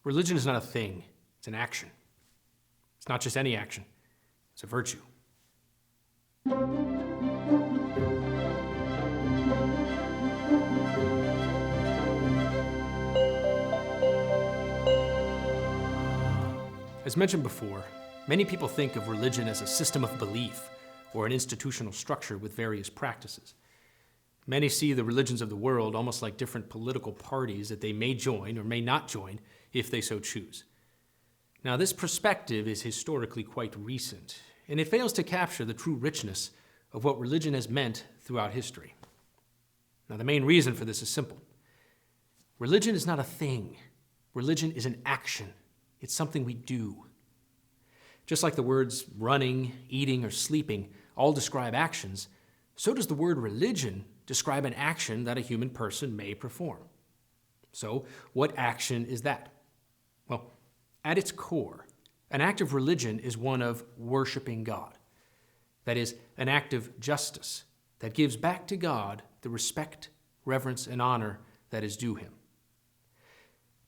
Religion is not a thing, it's an action. It's not just any action, it's a virtue. As mentioned before, many people think of religion as a system of belief or an institutional structure with various practices. Many see the religions of the world almost like different political parties that they may join or may not join if they so choose. Now, this perspective is historically quite recent, and it fails to capture the true richness of what religion has meant throughout history. Now, the main reason for this is simple. Religion is not a thing. Religion is an action. It's something we do. Just like the words running, eating, or sleeping all describe actions, so does the word religion describe an action that a human person may perform. So, what action is that? Well, at its core, an act of religion is one of worshiping God. That is, an act of justice that gives back to God the respect, reverence, and honor that is due him.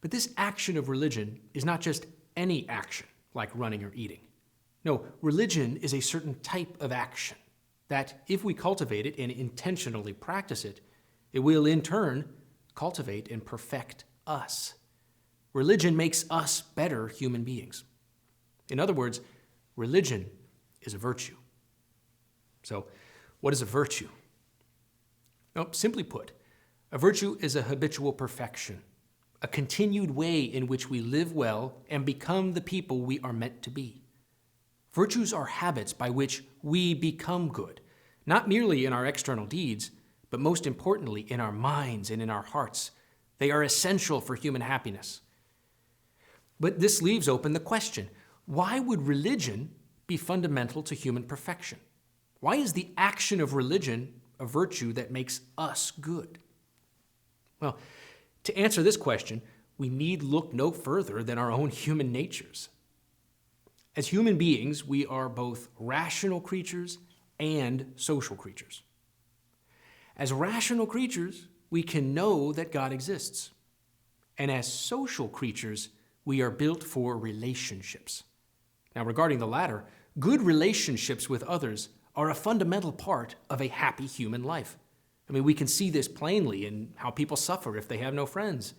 But this action of religion is not just any action, like running or eating. No, religion is a certain type of action that, if we cultivate it and intentionally practice it, it will in turn cultivate and perfect us. Religion makes us better human beings. In other words, religion is a virtue. So, what is a virtue? Well, simply put, a virtue is a habitual perfection, a continued way in which we live well and become the people we are meant to be. Virtues are habits by which we become good, not merely in our external deeds, but most importantly in our minds and in our hearts. They are essential for human happiness. But this leaves open the question, why would religion be fundamental to human perfection? Why is the action of religion a virtue that makes us good? Well, to answer this question, we need look no further than our own human natures. As human beings, we are both rational creatures and social creatures. As rational creatures, we can know that God exists. And as social creatures, we are built for relationships. Now, regarding the latter, good relationships with others are a fundamental part of a happy human life. I mean, we can see this plainly in how people suffer if they have no friends,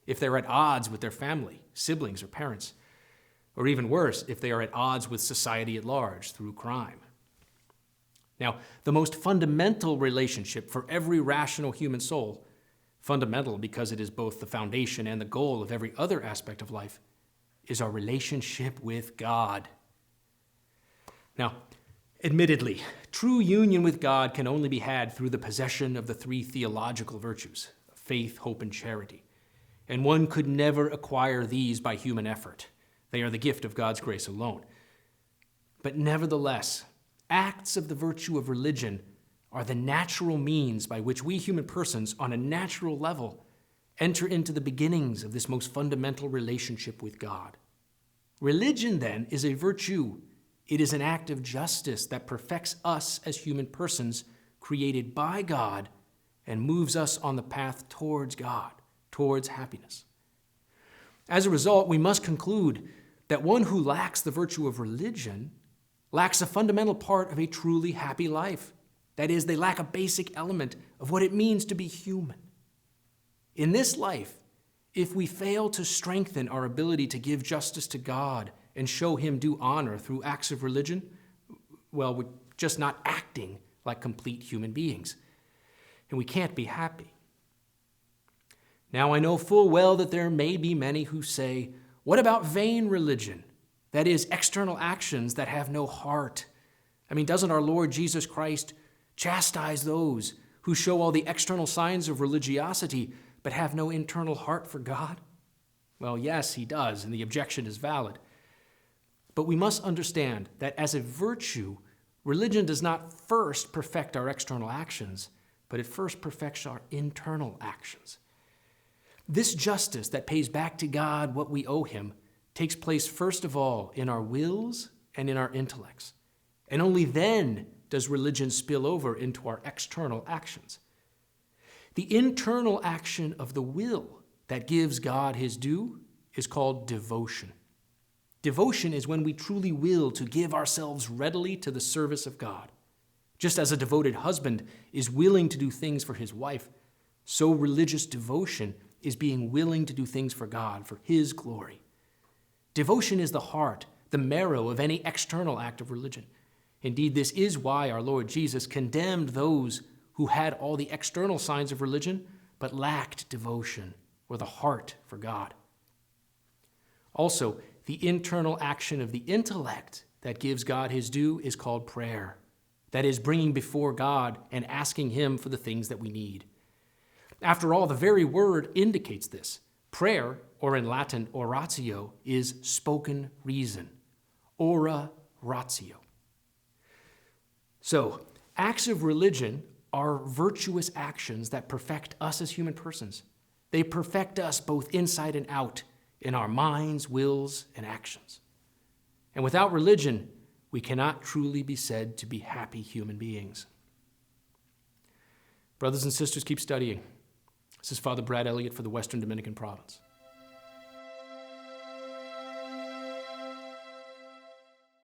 if they're at odds with their family, siblings, or parents, or even worse, if they are at odds with society at large through crime. Now, the most fundamental relationship for every rational human soul, fundamental because it is both the foundation and the goal of every other aspect of life, is our relationship with God. Now, admittedly, true union with God can only be had through the possession of the three theological virtues, faith, hope, and charity. And one could never acquire these by human effort. They are the gift of God's grace alone. But nevertheless, acts of the virtue of religion are the natural means by which we human persons, on a natural level, enter into the beginnings of this most fundamental relationship with God. Religion, then, is a virtue. It is an act of justice that perfects us as human persons created by God and moves us on the path towards God, towards happiness. As a result, we must conclude that one who lacks the virtue of religion lacks a fundamental part of a truly happy life. That is, they lack a basic element of what it means to be human. In this life, if we fail to strengthen our ability to give justice to God and show him due honor through acts of religion, well, we're just not acting like complete human beings, and we can't be happy. Now, I know full well that there may be many who say, what about vain religion? That is, external actions that have no heart. I mean, doesn't our Lord Jesus Christ chastise those who show all the external signs of religiosity but have no internal heart for God? Well, yes, he does, and the objection is valid. But we must understand that as a virtue, religion does not first perfect our external actions, but it first perfects our internal actions. This justice that pays back to God what we owe him takes place first of all in our wills and in our intellects. And only then does religion spill over into our external actions. The internal action of the will that gives God his due is called devotion. Devotion is when we truly will to give ourselves readily to the service of God. Just as a devoted husband is willing to do things for his wife, so religious devotion is being willing to do things for God, for his glory. Devotion is the heart, the marrow of any external act of religion. Indeed, this is why our Lord Jesus condemned those who had all the external signs of religion, but lacked devotion or the heart for God. Also, the internal action of the intellect that gives God his due is called prayer. That is, bringing before God and asking him for the things that we need. After all, the very word indicates this. Prayer, or in Latin oratio, is spoken reason. Ora ratio. So, acts of religion are virtuous actions that perfect us as human persons. They perfect us both inside and out in our minds, wills, and actions. And without religion, we cannot truly be said to be happy human beings. Brothers and sisters, keep studying. This is Father Brad Elliott for the Western Dominican Province.